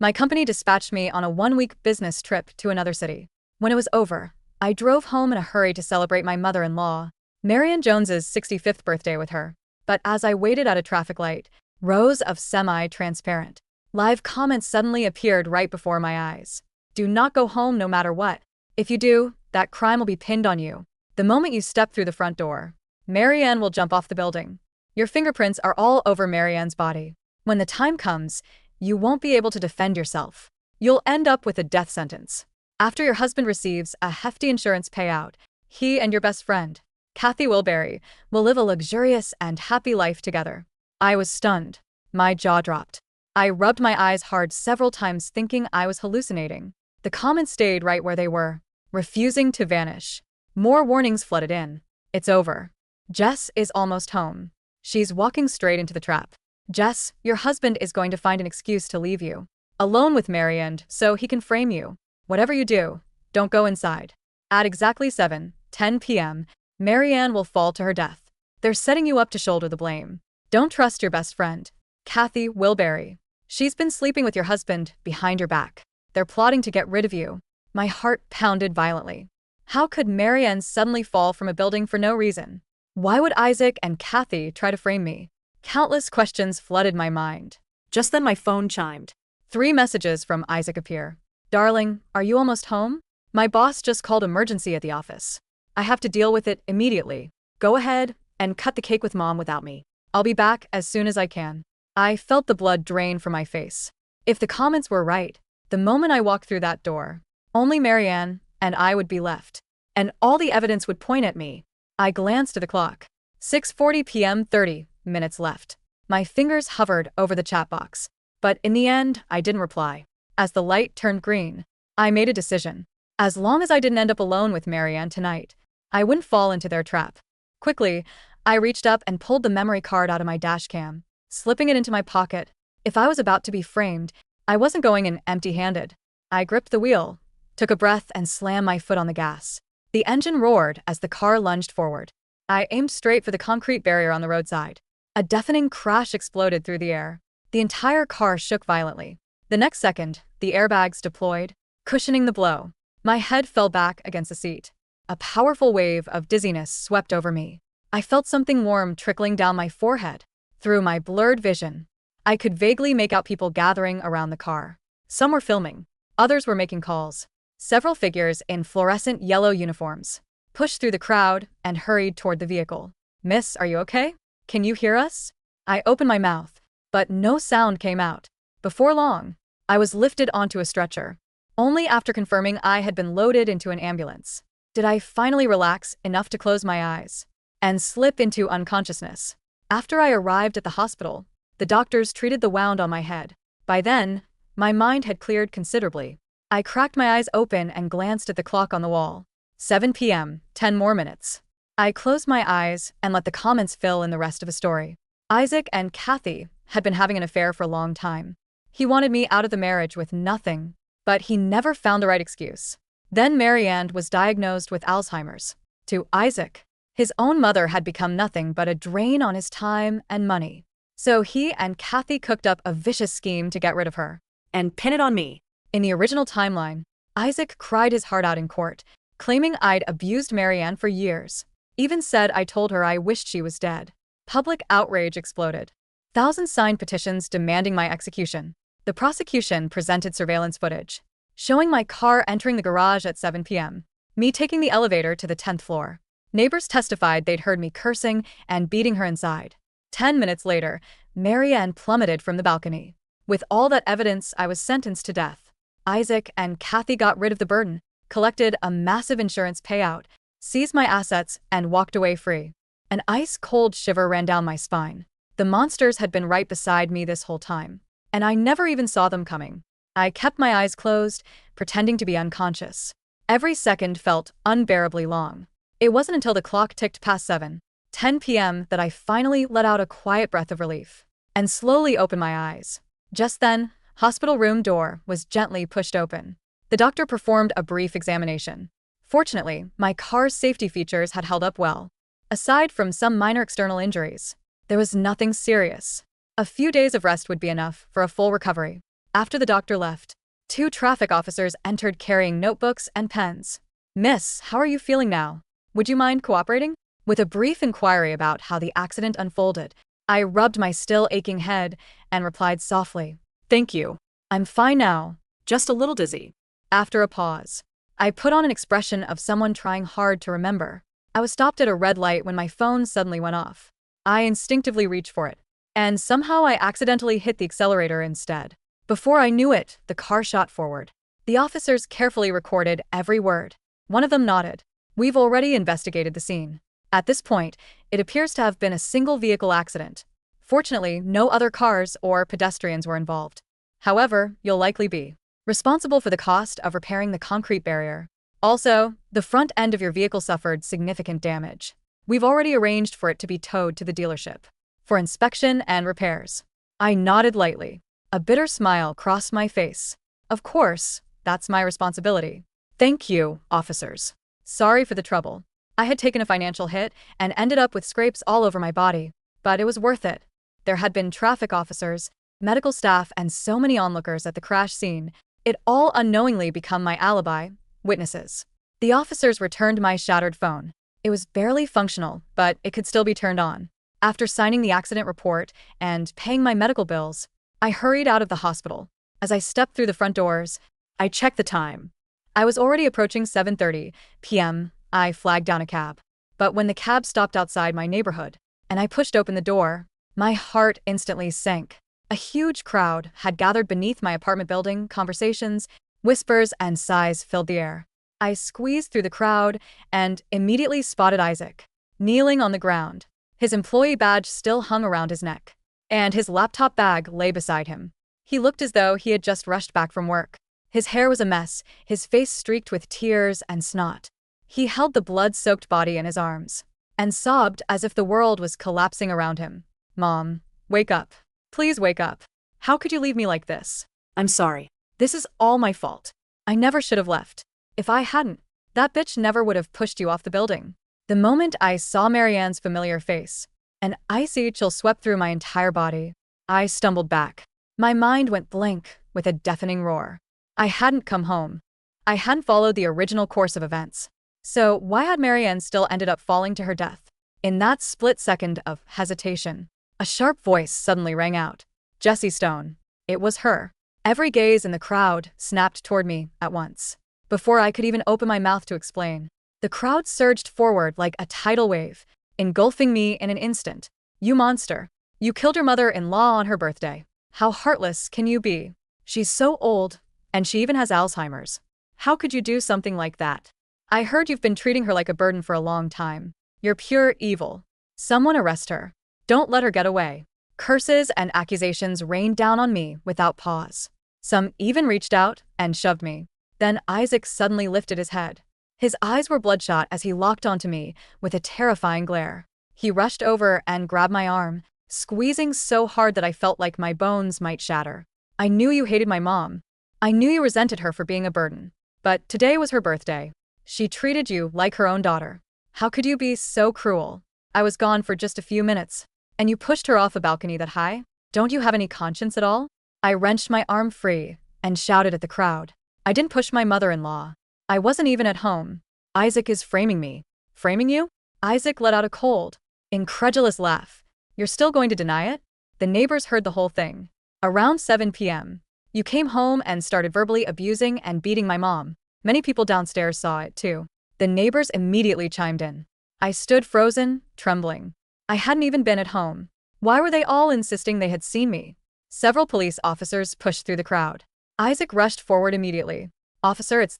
My company dispatched me on a one-week business trip to another city. When it was over, I drove home in a hurry to celebrate my mother-in-law, Marianne Jones's 65th birthday with her. But as I waited at a traffic light, rows of semi-transparent live comments suddenly appeared right before my eyes. Do not go home no matter what. If you do, that crime will be pinned on you. The moment you step through the front door, Marianne will jump off the building. Your fingerprints are all over Marianne's body. When the time comes, you won't be able to defend yourself. You'll end up with a death sentence. After your husband receives a hefty insurance payout, he and your best friend, Kathy Willbury, will live a luxurious and happy life together. I was stunned. My jaw dropped. I rubbed my eyes hard several times thinking I was hallucinating. The comments stayed right where they were, refusing to vanish. More warnings flooded in. It's over. Jess is almost home. She's walking straight into the trap. Jess, your husband is going to find an excuse to leave you alone with Marianne so he can frame you. Whatever you do, don't go inside. At exactly 7:10 p.m., Marianne will fall to her death. They're setting you up to shoulder the blame. Don't trust your best friend, Kathy Willbury. She's been sleeping with your husband behind your back. They're plotting to get rid of you. My heart pounded violently. How could Marianne suddenly fall from a building for no reason? Why would Isaac and Kathy try to frame me? Countless questions flooded my mind. Just then my phone chimed. 3 messages from Isaac appear. Darling, are you almost home? My boss just called emergency at the office. I have to deal with it immediately. Go ahead and cut the cake with Mom without me. I'll be back as soon as I can. I felt the blood drain from my face. If the comments were right, the moment I walked through that door, only Marianne and I would be left. And all the evidence would point at me. I glanced at the clock. 6:40 p.m. 30 minutes left. My fingers hovered over the chat box. But in the end, I didn't reply. As the light turned green, I made a decision. As long as I didn't end up alone with Marianne tonight, I wouldn't fall into their trap. Quickly, I reached up and pulled the memory card out of my dash cam, slipping it into my pocket. If I was about to be framed, I wasn't going in empty-handed. I gripped the wheel, took a breath, and slammed my foot on the gas. The engine roared as the car lunged forward. I aimed straight for the concrete barrier on the roadside. A deafening crash exploded through the air. The entire car shook violently. The next second, the airbags deployed, cushioning the blow. My head fell back against the seat. A powerful wave of dizziness swept over me. I felt something warm trickling down my forehead. Through my blurred vision, I could vaguely make out people gathering around the car. Some were filming. Others were making calls. Several figures in fluorescent yellow uniforms pushed through the crowd and hurried toward the vehicle. Miss, are you okay? Can you hear us? I opened my mouth, but no sound came out. Before long, I was lifted onto a stretcher. Only after confirming I had been loaded into an ambulance did I finally relax enough to close my eyes and slip into unconsciousness. After I arrived at the hospital, the doctors treated the wound on my head. By then, my mind had cleared considerably. I cracked my eyes open and glanced at the clock on the wall. 7 p.m., 10 more minutes. I closed my eyes and let the comments fill in the rest of the story. Isaac and Kathy had been having an affair for a long time. He wanted me out of the marriage with nothing, but he never found the right excuse. Then Marianne was diagnosed with Alzheimer's. To Isaac, his own mother had become nothing but a drain on his time and money. So he and Kathy cooked up a vicious scheme to get rid of her and pin it on me. In the original timeline, Isaac cried his heart out in court, claiming I'd abused Marianne for years. Even said I told her I wished she was dead. Public outrage exploded. Thousands signed petitions demanding my execution. The prosecution presented surveillance footage, showing my car entering the garage at 7 p.m., me taking the elevator to the 10th floor. Neighbors testified they'd heard me cursing and beating her inside. 10 minutes later, Marianne plummeted from the balcony. With all that evidence, I was sentenced to death. Isaac and Kathy got rid of the burden, collected a massive insurance payout, seized my assets, and walked away free. An ice-cold shiver ran down my spine. The monsters had been right beside me this whole time, and I never even saw them coming. I kept my eyes closed, pretending to be unconscious. Every second felt unbearably long. It wasn't until the clock ticked past 7:10 p.m. that I finally let out a quiet breath of relief and slowly opened my eyes. Just then, hospital room door was gently pushed open. The doctor performed a brief examination. Fortunately, my car's safety features had held up well. Aside from some minor external injuries, there was nothing serious. A few days of rest would be enough for a full recovery. After the doctor left, 2 traffic officers entered carrying notebooks and pens. "Miss, how are you feeling now? Would you mind cooperating?" With a brief inquiry about how the accident unfolded, I rubbed my still aching head and replied softly, "Thank you. I'm fine now, just a little dizzy." After a pause, I put on an expression of someone trying hard to remember. I was stopped at a red light when my phone suddenly went off. I instinctively reached for it, and somehow I accidentally hit the accelerator instead. Before I knew it, the car shot forward. The officers carefully recorded every word. One of them nodded. "We've already investigated the scene. At this point, it appears to have been a single vehicle accident. Fortunately, no other cars or pedestrians were involved. However, you'll likely be responsible for the cost of repairing the concrete barrier. Also, the front end of your vehicle suffered significant damage. We've already arranged for it to be towed to the dealership for inspection and repairs." I nodded lightly. A bitter smile crossed my face. Of course, that's my responsibility. "Thank you, officers. Sorry for the trouble. I had taken a financial hit and ended up with scrapes all over my body, but it was worth it." There had been traffic officers, medical staff, and so many onlookers at the crash scene. It all unknowingly become my alibi, witnesses. The officers returned my shattered phone. It was barely functional, but it could still be turned on. After signing the accident report and paying my medical bills, I hurried out of the hospital. As I stepped through the front doors, I checked the time. I was already approaching 7:30 p.m. I flagged down a cab. But when the cab stopped outside my neighborhood, and I pushed open the door, my heart instantly sank. A huge crowd had gathered beneath my apartment building. Conversations, whispers, and sighs filled the air. I squeezed through the crowd and immediately spotted Isaac, kneeling on the ground. His employee badge still hung around his neck, and his laptop bag lay beside him. He looked as though he had just rushed back from work. His hair was a mess, his face streaked with tears and snot. He held the blood-soaked body in his arms and sobbed as if the world was collapsing around him. "Mom, wake up. Please wake up. How could you leave me like this? I'm sorry. This is all my fault. I never should have left. If I hadn't, that bitch never would have pushed you off the building." The moment I saw Marianne's familiar face, an icy chill swept through my entire body. I stumbled back. My mind went blank with a deafening roar. I hadn't come home. I hadn't followed the original course of events. So why had Marianne still ended up falling to her death? In that split second of hesitation, a sharp voice suddenly rang out. "Jessie Stone." It was her. Every gaze in the crowd snapped toward me at once. Before I could even open my mouth to explain, the crowd surged forward like a tidal wave, engulfing me in an instant. "You monster. You killed your mother-in-law on her birthday. How heartless can you be? She's so old, and she even has Alzheimer's. How could you do something like that? I heard you've been treating her like a burden for a long time. You're pure evil. Someone arrest her. Don't let her get away." Curses and accusations rained down on me without pause. Some even reached out and shoved me. Then Isaac suddenly lifted his head. His eyes were bloodshot as he locked onto me with a terrifying glare. He rushed over and grabbed my arm, squeezing so hard that I felt like my bones might shatter. "I knew you hated my mom. I knew you resented her for being a burden. But today was her birthday. She treated you like her own daughter. How could you be so cruel? I was gone for just a few minutes, and you pushed her off a balcony that high? Don't you have any conscience at all?" I wrenched my arm free and shouted at the crowd. "I didn't push my mother-in-law. I wasn't even at home. Isaac is framing me." "Framing you?" Isaac let out a cold, incredulous laugh. "You're still going to deny it?" The neighbors heard the whole thing. "Around 7 p.m., you came home and started verbally abusing and beating my mom. Many people downstairs saw it too." The neighbors immediately chimed in. I stood frozen, trembling. I hadn't even been at home. Why were they all insisting they had seen me? Several police officers pushed through the crowd. Isaac rushed forward immediately. "Officer, it's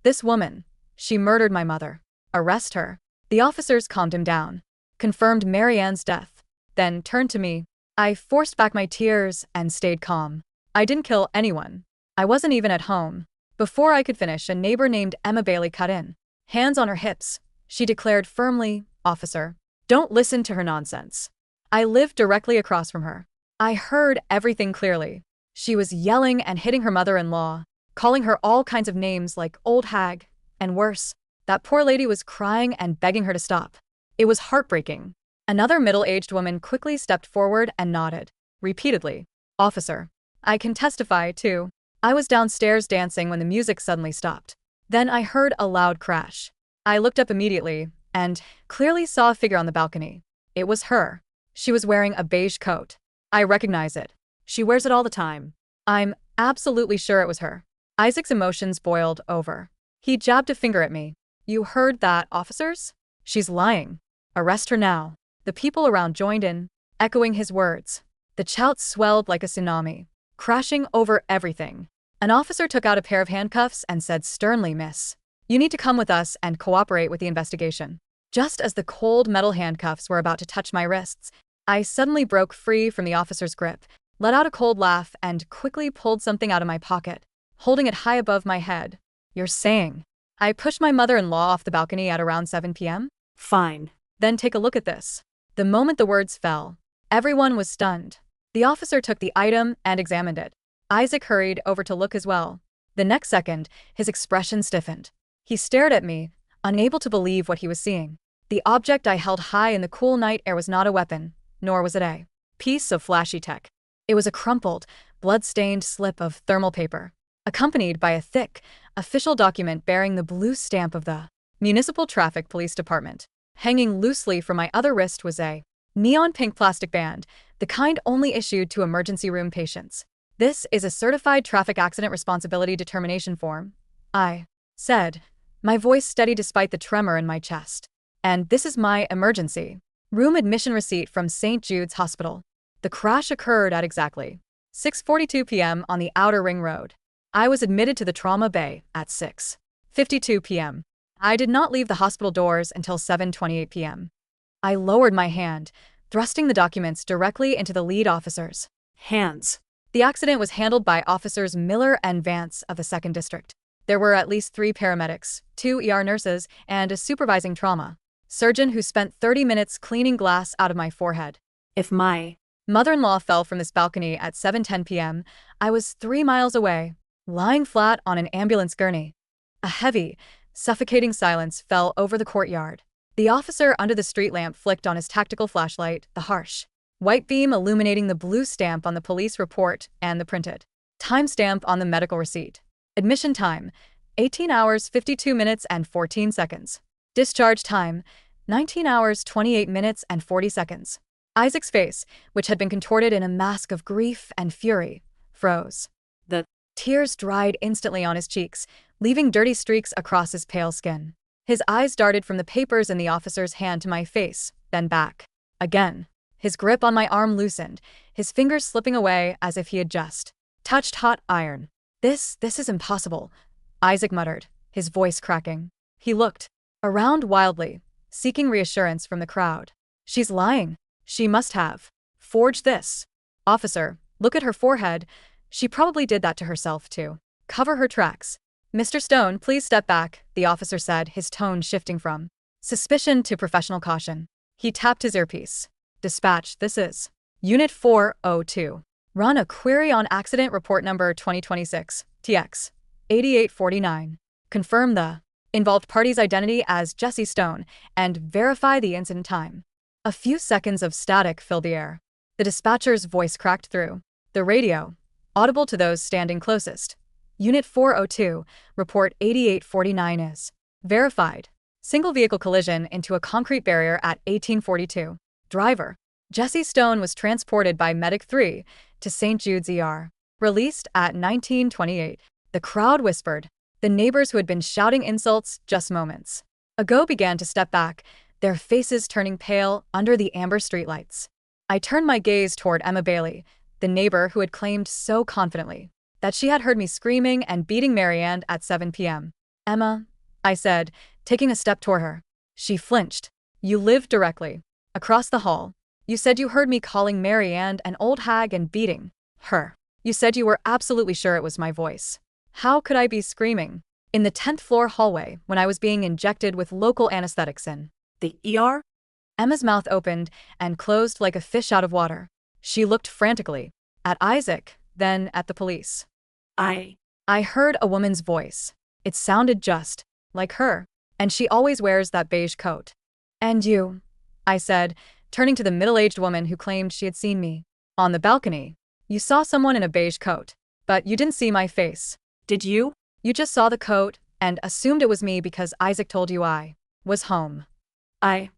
this woman. She murdered my mother. Arrest her." The officers calmed him down, confirmed Marianne's death, then turned to me. I forced back my tears and stayed calm. "I didn't kill anyone. I wasn't even at home." Before I could finish, a neighbor named Emma Bailey cut in. Hands on her hips, she declared firmly, "Officer, don't listen to her nonsense." I lived directly across from her. I heard everything clearly. She was yelling and hitting her mother-in-law, calling her all kinds of names like old hag, and worse. That poor lady was crying and begging her to stop. It was heartbreaking. Another middle-aged woman quickly stepped forward and nodded, repeatedly, "Officer, I can testify, too. I was downstairs dancing when the music suddenly stopped. Then I heard a loud crash. I looked up immediately and clearly saw a figure on the balcony. It was her. She was wearing a beige coat. I recognize it. She wears it all the time. I'm absolutely sure it was her. Isaac's emotions boiled over. He jabbed a finger at me. You heard that, officers? She's lying. Arrest her now. The people around joined in, echoing his words. The shout swelled like a tsunami, crashing over everything. An officer took out a pair of handcuffs and said sternly, Miss, you need to come with us and cooperate with the investigation. Just as the cold metal handcuffs were about to touch my wrists, I suddenly broke free from the officer's grip, let out a cold laugh, and quickly pulled something out of my pocket, holding it high above my head. You're saying I pushed my mother-in-law off the balcony at around 7 p.m.? Fine. Then take a look at this. The moment the words fell, everyone was stunned. The officer took the item and examined it. Isaac hurried over to look as well. The next second, his expression stiffened. He stared at me, unable to believe what he was seeing. The object I held high in the cool night air was not a weapon, nor was it a piece of flashy tech. It was a crumpled, blood-stained slip of thermal paper, accompanied by a thick, official document bearing the blue stamp of the Municipal Traffic Police Department. Hanging loosely from my other wrist was a neon pink plastic band, the kind only issued to emergency room patients. This is a certified traffic accident responsibility determination form, I said, my voice steady despite the tremor in my chest. And this is my emergency room admission receipt from St. Jude's Hospital. The crash occurred at exactly 6:42 p.m. on the Outer Ring Road. I was admitted to the trauma bay at 6:52 p.m. I did not leave the hospital doors until 7:28 p.m. I lowered my hand, thrusting the documents directly into the lead officer's hands. The accident was handled by Officers Miller and Vance of the 2nd District. There were at least 3 paramedics, 2 ER nurses, and a supervising trauma surgeon who spent 30 minutes cleaning glass out of my forehead. If my mother-in-law fell from this balcony at 7:10 p.m., I was 3 miles away, lying flat on an ambulance gurney. A heavy, suffocating silence fell over the courtyard. The officer under the street lamp flicked on his tactical flashlight, the harsh white beam illuminating the blue stamp on the police report and the printed timestamp on the medical receipt. Admission time, 18 hours 52 minutes and 14 seconds. Discharge time, 19 hours 28 minutes and 40 seconds. Isaac's face, which had been contorted in a mask of grief and fury, froze. The tears dried instantly on his cheeks, leaving dirty streaks across his pale skin. His eyes darted from the papers in the officer's hand to my face, then back. Again. His grip on my arm loosened, his fingers slipping away as if he had just touched hot iron. This is impossible, Isaac muttered, his voice cracking. He looked around wildly, seeking reassurance from the crowd. She's lying. She must have forged this. Officer, look at her forehead. She probably did that to herself, too. Cover her tracks. Mr. Stone, please step back, the officer said, his tone shifting from suspicion to professional caution. He tapped his earpiece. Dispatch, this is Unit 402. Run a query on accident report number 2026, TX 8849. Confirm the involved party's identity as Jesse Stone and verify the incident time. A few seconds of static filled the air. The dispatcher's voice cracked through the radio, audible to those standing closest. Unit 402, report 8849 is verified. Single vehicle collision into a concrete barrier at 1842. Driver. Jesse Stone was transported by Medic 3 to St. Jude's ER. Released at 1928. The crowd whispered. The neighbors who had been shouting insults just moments ago began to step back, their faces turning pale under the amber streetlights. I turned my gaze toward Emma Bailey, the neighbor who had claimed so confidently that she had heard me screaming and beating Marianne at 7 p.m. Emma, I said, taking a step toward her. She flinched. You live directly across the hall. You said you heard me calling Marianne an old hag and beating her. You said you were absolutely sure it was my voice. How could I be screaming in the 10th floor hallway when I was being injected with local anesthetics in the ER? Emma's mouth opened and closed like a fish out of water. She looked frantically at Isaac, then at the police. I heard a woman's voice. It sounded just like her, and she always wears that beige coat. And you, I said, turning to the middle-aged woman who claimed she had seen me on the balcony. You saw someone in a beige coat, but you didn't see my face. Did you? You just saw the coat and assumed it was me because Isaac told you I was home. I.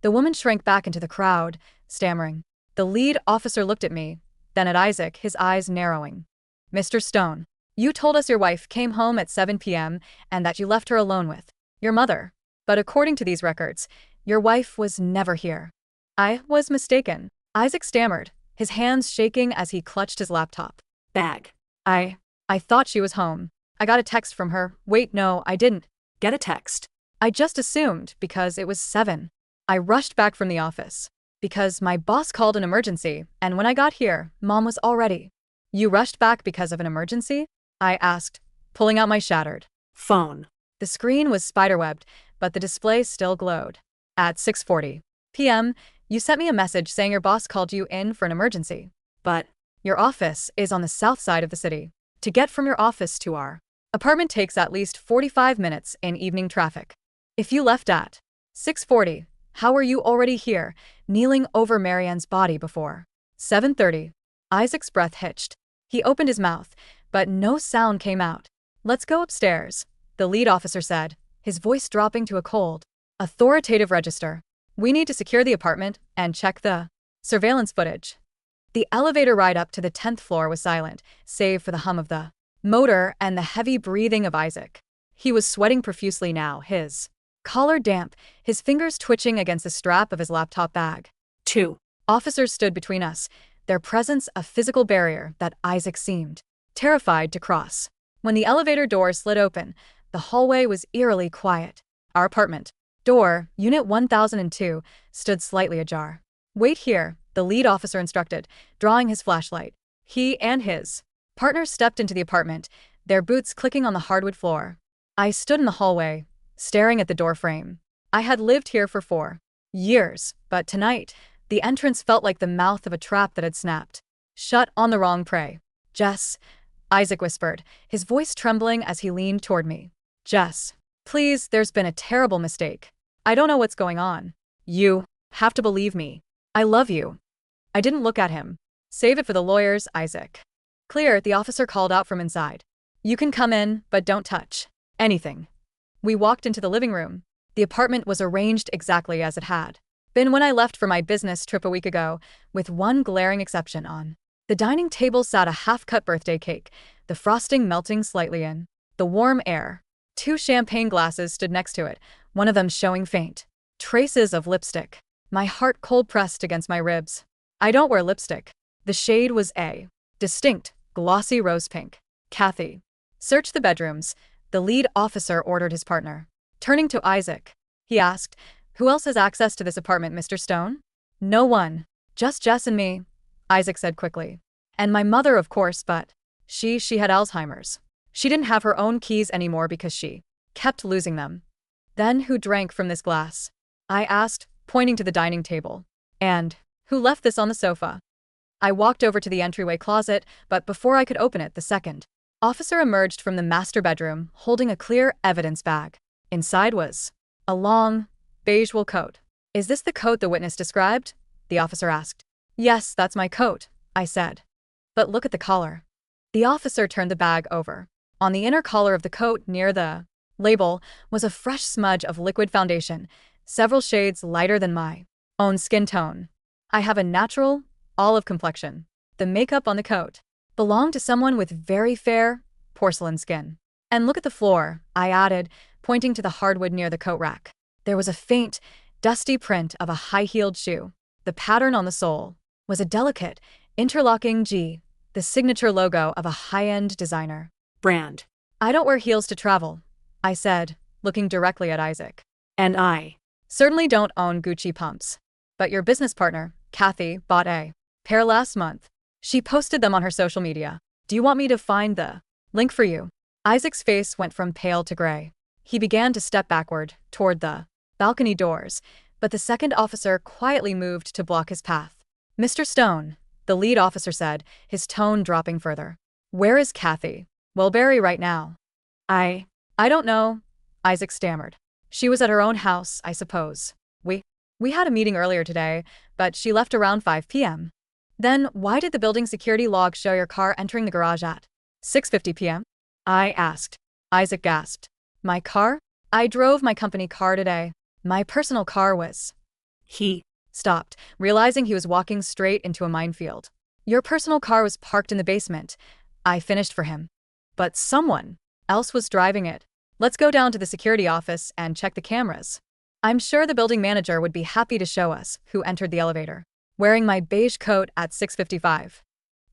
The woman shrank back into the crowd, stammering. The lead officer looked at me, then at Isaac, his eyes narrowing. Mr. Stone, you told us your wife came home at 7 p.m. and that you left her alone with your mother. But according to these records, your wife was never here. I was mistaken. Isaac stammered, his hands shaking as he clutched his laptop. Bag. I thought she was home. I got a text from her. Wait, no, I didn't. Get a text. I just assumed because it was 7. I rushed back from the office because my boss called an emergency, and when I got here, Mom was already. You rushed back because of an emergency? I asked, pulling out my shattered phone. The screen was spiderwebbed, but the display still glowed. At 6:40 p.m., you sent me a message saying your boss called you in for an emergency. But your office is on the south side of the city. To get from your office to our apartment takes at least 45 minutes in evening traffic. If you left at 6:40, how were you already here, kneeling over Marianne's body before 7:30? Isaac's breath hitched. He opened his mouth, but no sound came out. Let's go upstairs, the lead officer said, his voice dropping to a cold, authoritative register. We need to secure the apartment and check the surveillance footage. The elevator ride up to the 10th floor was silent, save for the hum of the motor and the heavy breathing of Isaac. He was sweating profusely now, his collar damp, his fingers twitching against the strap of his laptop bag. 2 officers stood between us, their presence a physical barrier that Isaac seemed terrified to cross. When the elevator door slid open, the hallway was eerily quiet. Our apartment door, Unit 1002, stood slightly ajar. Wait here, the lead officer instructed, drawing his flashlight. He and his partner stepped into the apartment, their boots clicking on the hardwood floor. I stood in the hallway, staring at the door frame. I had lived here for 4 years, but tonight, the entrance felt like the mouth of a trap that had snapped shut on the wrong prey. Jess, Isaac whispered, his voice trembling as he leaned toward me. Jess, please, there's been a terrible mistake. I don't know what's going on. You have to believe me. I love you. I didn't look at him. Save it for the lawyers, Isaac. Clear, the officer called out from inside. You can come in, but don't touch anything. We walked into the living room. The apartment was arranged exactly as it had been when I left for my business trip a week ago, with one glaring exception. On the dining table sat a half-cut birthday cake, the frosting melting slightly in the warm air. 2 champagne glasses stood next to it, one of them showing faint traces of lipstick. My heart cold-pressed against my ribs. I don't wear lipstick. The shade was a distinct, glossy rose pink. Kathy, search the bedrooms, the lead officer ordered his partner. Turning to Isaac, he asked, who else has access to this apartment, Mr. Stone? No one. Just Jess and me, Isaac said quickly. And my mother, of course, but she had Alzheimer's. She didn't have her own keys anymore because she kept losing them. Then who drank from this glass? I asked, pointing to the dining table. And who left this on the sofa? I walked over to the entryway closet, but before I could open it, the second officer emerged from the master bedroom, holding a clear evidence bag. Inside was a long, beige wool coat. Is this the coat the witness described? The officer asked. Yes, that's my coat, I said. But look at the collar. The officer turned the bag over. On the inner collar of the coat, near the label, was a fresh smudge of liquid foundation, several shades lighter than my own skin tone. I have a natural, olive complexion. The makeup on the coat belonged to someone with very fair, porcelain skin. And look at the floor, I added, pointing to the hardwood near the coat rack. There was a faint, dusty print of a high-heeled shoe. The pattern on the sole was a delicate, interlocking G, the signature logo of a high-end designer brand. I don't wear heels to travel, I said, looking directly at Isaac. And I certainly don't own Gucci pumps. But your business partner, Kathy, bought a pair last month. She posted them on her social media. Do you want me to find the link for you? Isaac's face went from pale to gray. He began to step backward, toward the balcony doors, but the second officer quietly moved to block his path. Mr. Stone, the lead officer said, his tone dropping further. Where is Kathy? Willbury right now. I don't know, Isaac stammered. She was at her own house, I suppose. We had a meeting earlier today, but she left around 5 p.m. Then why did the building security log show your car entering the garage at 6:50 p.m.? I asked. Isaac gasped. My car? I drove my company car today. My personal car was. He Stopped, realizing he was walking straight into a minefield. Your personal car was parked in the basement. I finished for him. But someone else was driving it. Let's go down to the security office and check the cameras. I'm sure the building manager would be happy to show us who entered the elevator, wearing my beige coat at 6:55.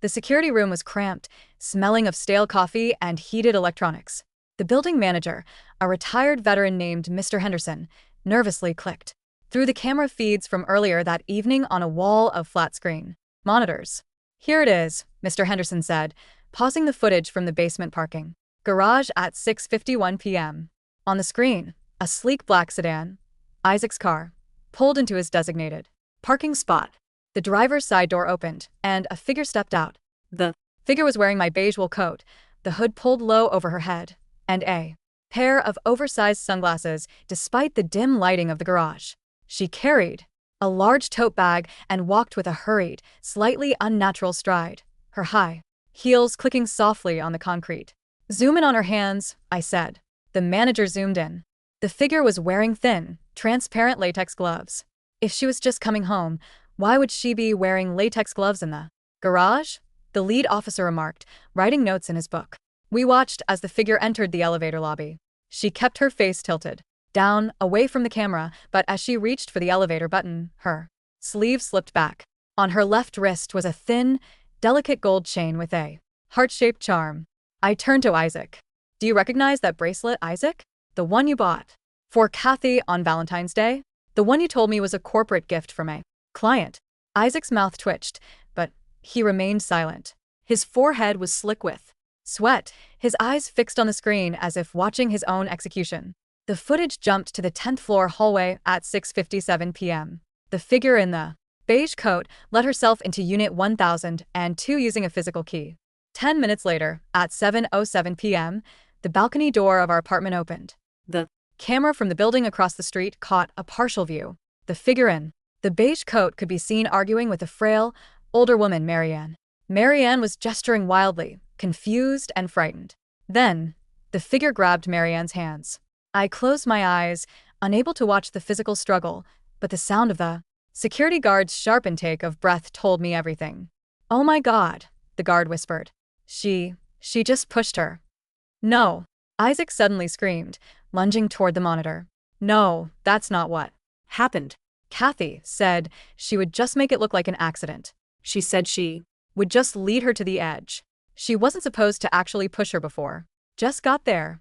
The security room was cramped, smelling of stale coffee and heated electronics. The building manager, a retired veteran named Mr. Henderson, nervously clicked through the camera feeds from earlier that evening on a wall of flat-screen monitors. Here it is, Mr. Henderson said, pausing the footage from the basement parking garage at 6:51 p.m. On the screen, a sleek black sedan, Isaac's car, pulled into his designated parking spot. The driver's side door opened, and a figure stepped out. The figure was wearing my beige wool coat, the hood pulled low over her head, and a pair of oversized sunglasses despite the dim lighting of the garage. She carried a large tote bag and walked with a hurried, slightly unnatural stride, her high heels clicking softly on the concrete. Zoom in on her hands, I said. The manager zoomed in. The figure was wearing thin, transparent latex gloves. If she was just coming home, why would she be wearing latex gloves in the garage? The lead officer remarked, writing notes in his book. We watched as the figure entered the elevator lobby. She kept her face tilted down, away from the camera, but as she reached for the elevator button, her sleeve slipped back. On her left wrist was a thin, delicate gold chain with a heart-shaped charm. I turned to Isaac. Do you recognize that bracelet, Isaac? The one you bought for Kathy on Valentine's Day? The one you told me was a corporate gift from a client. Isaac's mouth twitched, but he remained silent. His forehead was slick with sweat, his eyes fixed on the screen as if watching his own execution. The footage jumped to the 10th floor hallway at 6:57 p.m. The figure in the beige coat let herself into Unit 1002 using a physical key. 10 minutes later, at 7:07 p.m., the balcony door of our apartment opened. The camera from the building across the street caught a partial view. The figure in the beige coat could be seen arguing with a frail, older woman, Marianne. Marianne was gesturing wildly, confused and frightened. Then, the figure grabbed Marianne's hands. I closed my eyes, unable to watch the physical struggle, but the sound of the security guard's sharp intake of breath told me everything. Oh my God, the guard whispered. She just pushed her. No, Isaac suddenly screamed, lunging toward the monitor. No, that's not what happened. Kathy said she would just make it look like an accident. She said she would just lead her to the edge. She wasn't supposed to actually push her before. Just got there.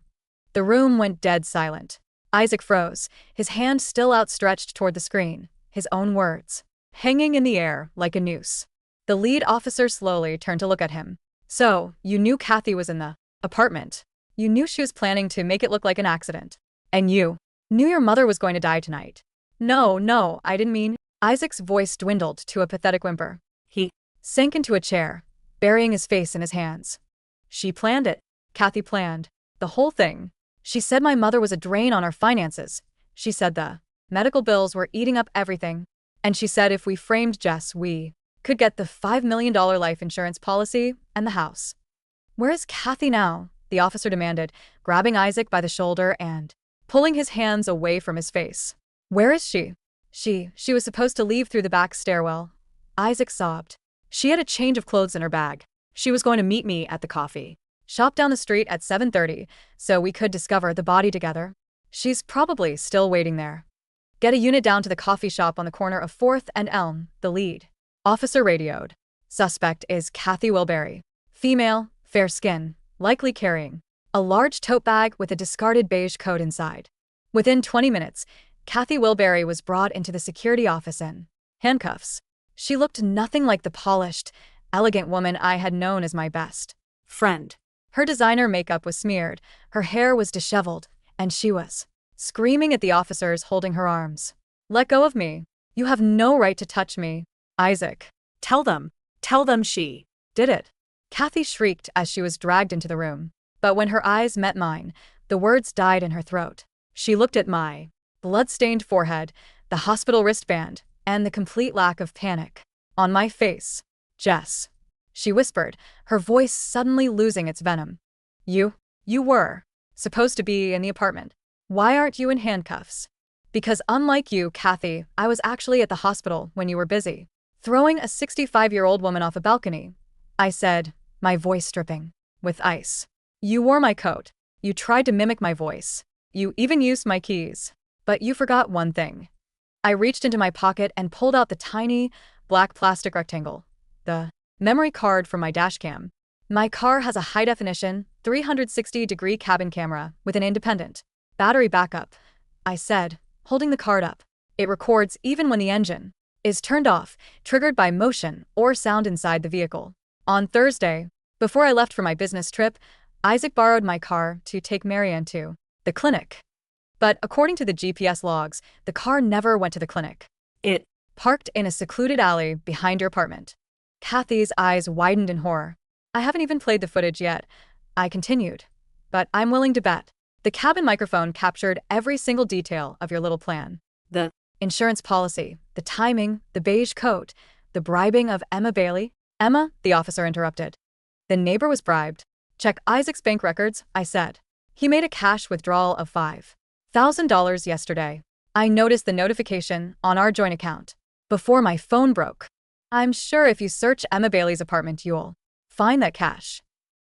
The room went dead silent. Isaac froze, his hand still outstretched toward the screen, his own words hanging in the air like a noose. The lead officer slowly turned to look at him. So, you knew Kathy was in the apartment. You knew she was planning to make it look like an accident. And you knew your mother was going to die tonight. No, I didn't mean. Isaac's voice dwindled to a pathetic whimper. He sank into a chair, burying his face in his hands. She planned it. Kathy planned the whole thing. She said my mother was a drain on our finances. She said the medical bills were eating up everything. And she said if we framed Jess, we could get the $5 million life insurance policy and the house. Where is Kathy now? The officer demanded, grabbing Isaac by the shoulder and pulling his hands away from his face. Where is she? She was supposed to leave through the back stairwell. Isaac sobbed. She had a change of clothes in her bag. She was going to meet me at the coffee shop down the street at 7:30, so we could discover the body together. She's probably still waiting there. Get a unit down to the coffee shop on the corner of 4th and Elm, the lead officer radioed. Suspect is Kathy Willbury. Female, fair skin, likely carrying a large tote bag with a discarded beige coat inside. Within 20 minutes, Kathy Willbury was brought into the security office in handcuffs. She looked nothing like the polished, elegant woman I had known as my best friend. Her designer makeup was smeared, her hair was disheveled, and she was screaming at the officers holding her arms. Let go of me. You have no right to touch me. Isaac. Tell them she did it. Kathy shrieked as she was dragged into the room. But when her eyes met mine, the words died in her throat. She looked at my blood-stained forehead, the hospital wristband, and the complete lack of panic on my face. Jess. She whispered, her voice suddenly losing its venom. You were supposed to be in the apartment. Why aren't you in handcuffs? Because unlike you, Kathy, I was actually at the hospital when you were busy, throwing a 65-year-old woman off a balcony. I said, my voice dripping with ice. You wore my coat. You tried to mimic my voice. You even used my keys. But you forgot one thing. I reached into my pocket and pulled out the tiny, black plastic rectangle. The memory card from my dashcam. My car has a high-definition, 360-degree cabin camera with an independent battery backup, I said, holding the card up. It records even when the engine is turned off, triggered by motion or sound inside the vehicle. On Thursday, before I left for my business trip, Isaac borrowed my car to take Marianne to the clinic. But according to the GPS logs, the car never went to the clinic. It Parked in a secluded alley behind your apartment. Kathy's eyes widened in horror. I haven't even played the footage yet, I continued. But I'm willing to bet. The cabin microphone captured every single detail of your little plan. The insurance policy, the timing, the beige coat, the bribing of Emma Bailey. Emma, the officer interrupted. The neighbor was bribed. Check Isaac's bank records, I said. He made a cash withdrawal of $5,000 yesterday. I noticed the notification on our joint account before my phone broke. I'm sure if you search Emma Bailey's apartment, you'll find that cash.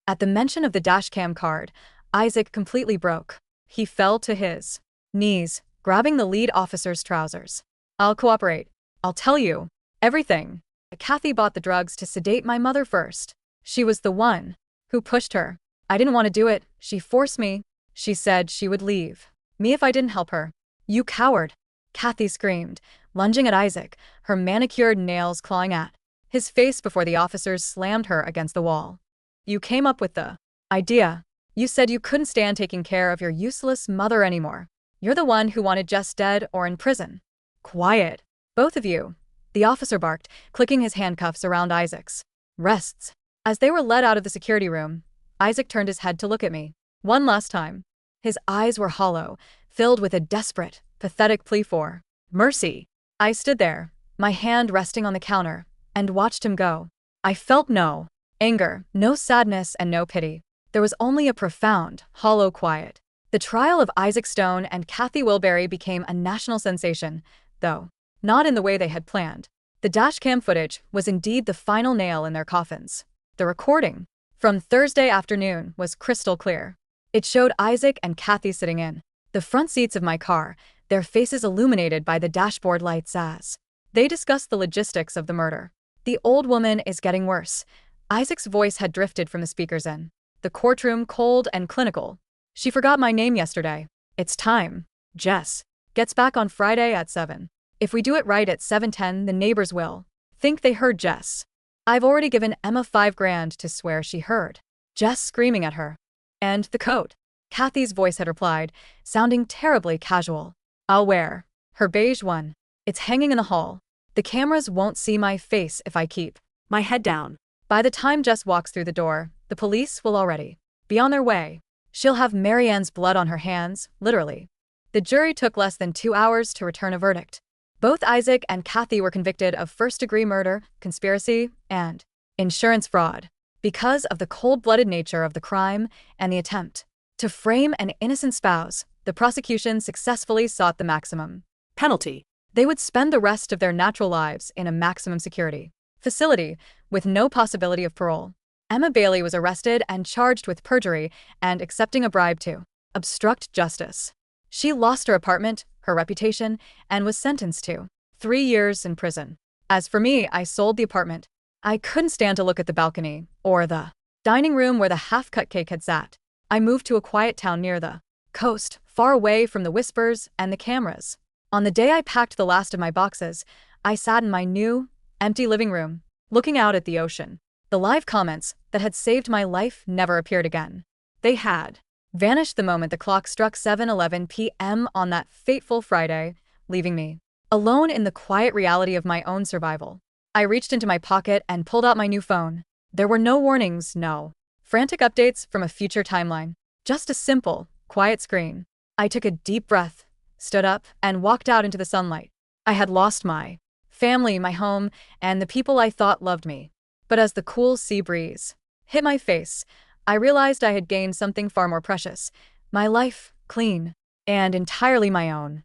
At the mention of the dashcam card, Isaac completely broke. He fell to his knees, grabbing the lead officer's trousers. I'll cooperate. I'll tell you everything. Kathy bought the drugs to sedate my mother first. She was the one who pushed her. I didn't want to do it. She forced me. She said she would leave me if I didn't help her. You coward, Kathy screamed, lunging at Isaac, her manicured nails clawing at his face before the officers slammed her against the wall. You came up with the idea. You said you couldn't stand taking care of your useless mother anymore. You're the one who wanted Jess dead or in prison. Quiet, both of you, the officer barked, clicking his handcuffs around Isaac's wrists. As they were led out of the security room, Isaac turned his head to look at me. One last time. His eyes were hollow, filled with a desperate, pathetic plea for mercy. I stood there, my hand resting on the counter, and watched him go. I felt no anger, no sadness, and no pity. There was only a profound, hollow quiet. The trial of Isaac Stone and Kathy Willbury became a national sensation, though not in the way they had planned. The dashcam footage was indeed the final nail in their coffins. The recording from Thursday afternoon was crystal clear. It showed Isaac and Kathy sitting in the front seats of my car, their faces illuminated by the dashboard lights as they discussed the logistics of the murder. The old woman is getting worse. Isaac's voice had drifted from the speakers in the courtroom, cold and clinical. She forgot my name yesterday. It's time. Jess gets back on Friday at 7. If we do it right at 7:10, the neighbors will think they heard Jess. I've already given Emma $5,000 to swear she heard Jess screaming at her. And the coat, Kathy's voice had replied, sounding terribly casual. I'll wear her beige one. It's hanging in the hall. The cameras won't see my face if I keep my head down. By the time Jess walks through the door, the police will already be on their way. She'll have Marianne's blood on her hands, literally. The jury took less than 2 hours to return a verdict. Both Isaac and Kathy were convicted of first-degree murder, conspiracy, and insurance fraud because of the cold-blooded nature of the crime and the attempt to frame an innocent spouse. The prosecution successfully sought the maximum penalty. They would spend the rest of their natural lives in a maximum security facility with no possibility of parole. Emma Bailey was arrested and charged with perjury and accepting a bribe to obstruct justice. She lost her apartment, her reputation, and was sentenced to 3 years in prison. As for me, I sold the apartment. I couldn't stand to look at the balcony or the dining room where the half-cut cake had sat. I moved to a quiet town near the coast, far away from the whispers and the cameras. On the day I packed the last of my boxes, I sat in my new, empty living room, looking out at the ocean. The live comments that had saved my life never appeared again. They had vanished the moment the clock struck 7:11 p.m. on that fateful Friday, leaving me alone in the quiet reality of my own survival. I reached into my pocket and pulled out my new phone. There were no warnings, no frantic updates from a future timeline, just a simple, quiet screen. I took a deep breath, stood up, and walked out into the sunlight. I had lost my family, my home, and the people I thought loved me. But as the cool sea breeze hit my face, I realized I had gained something far more precious. My life, clean and entirely my own.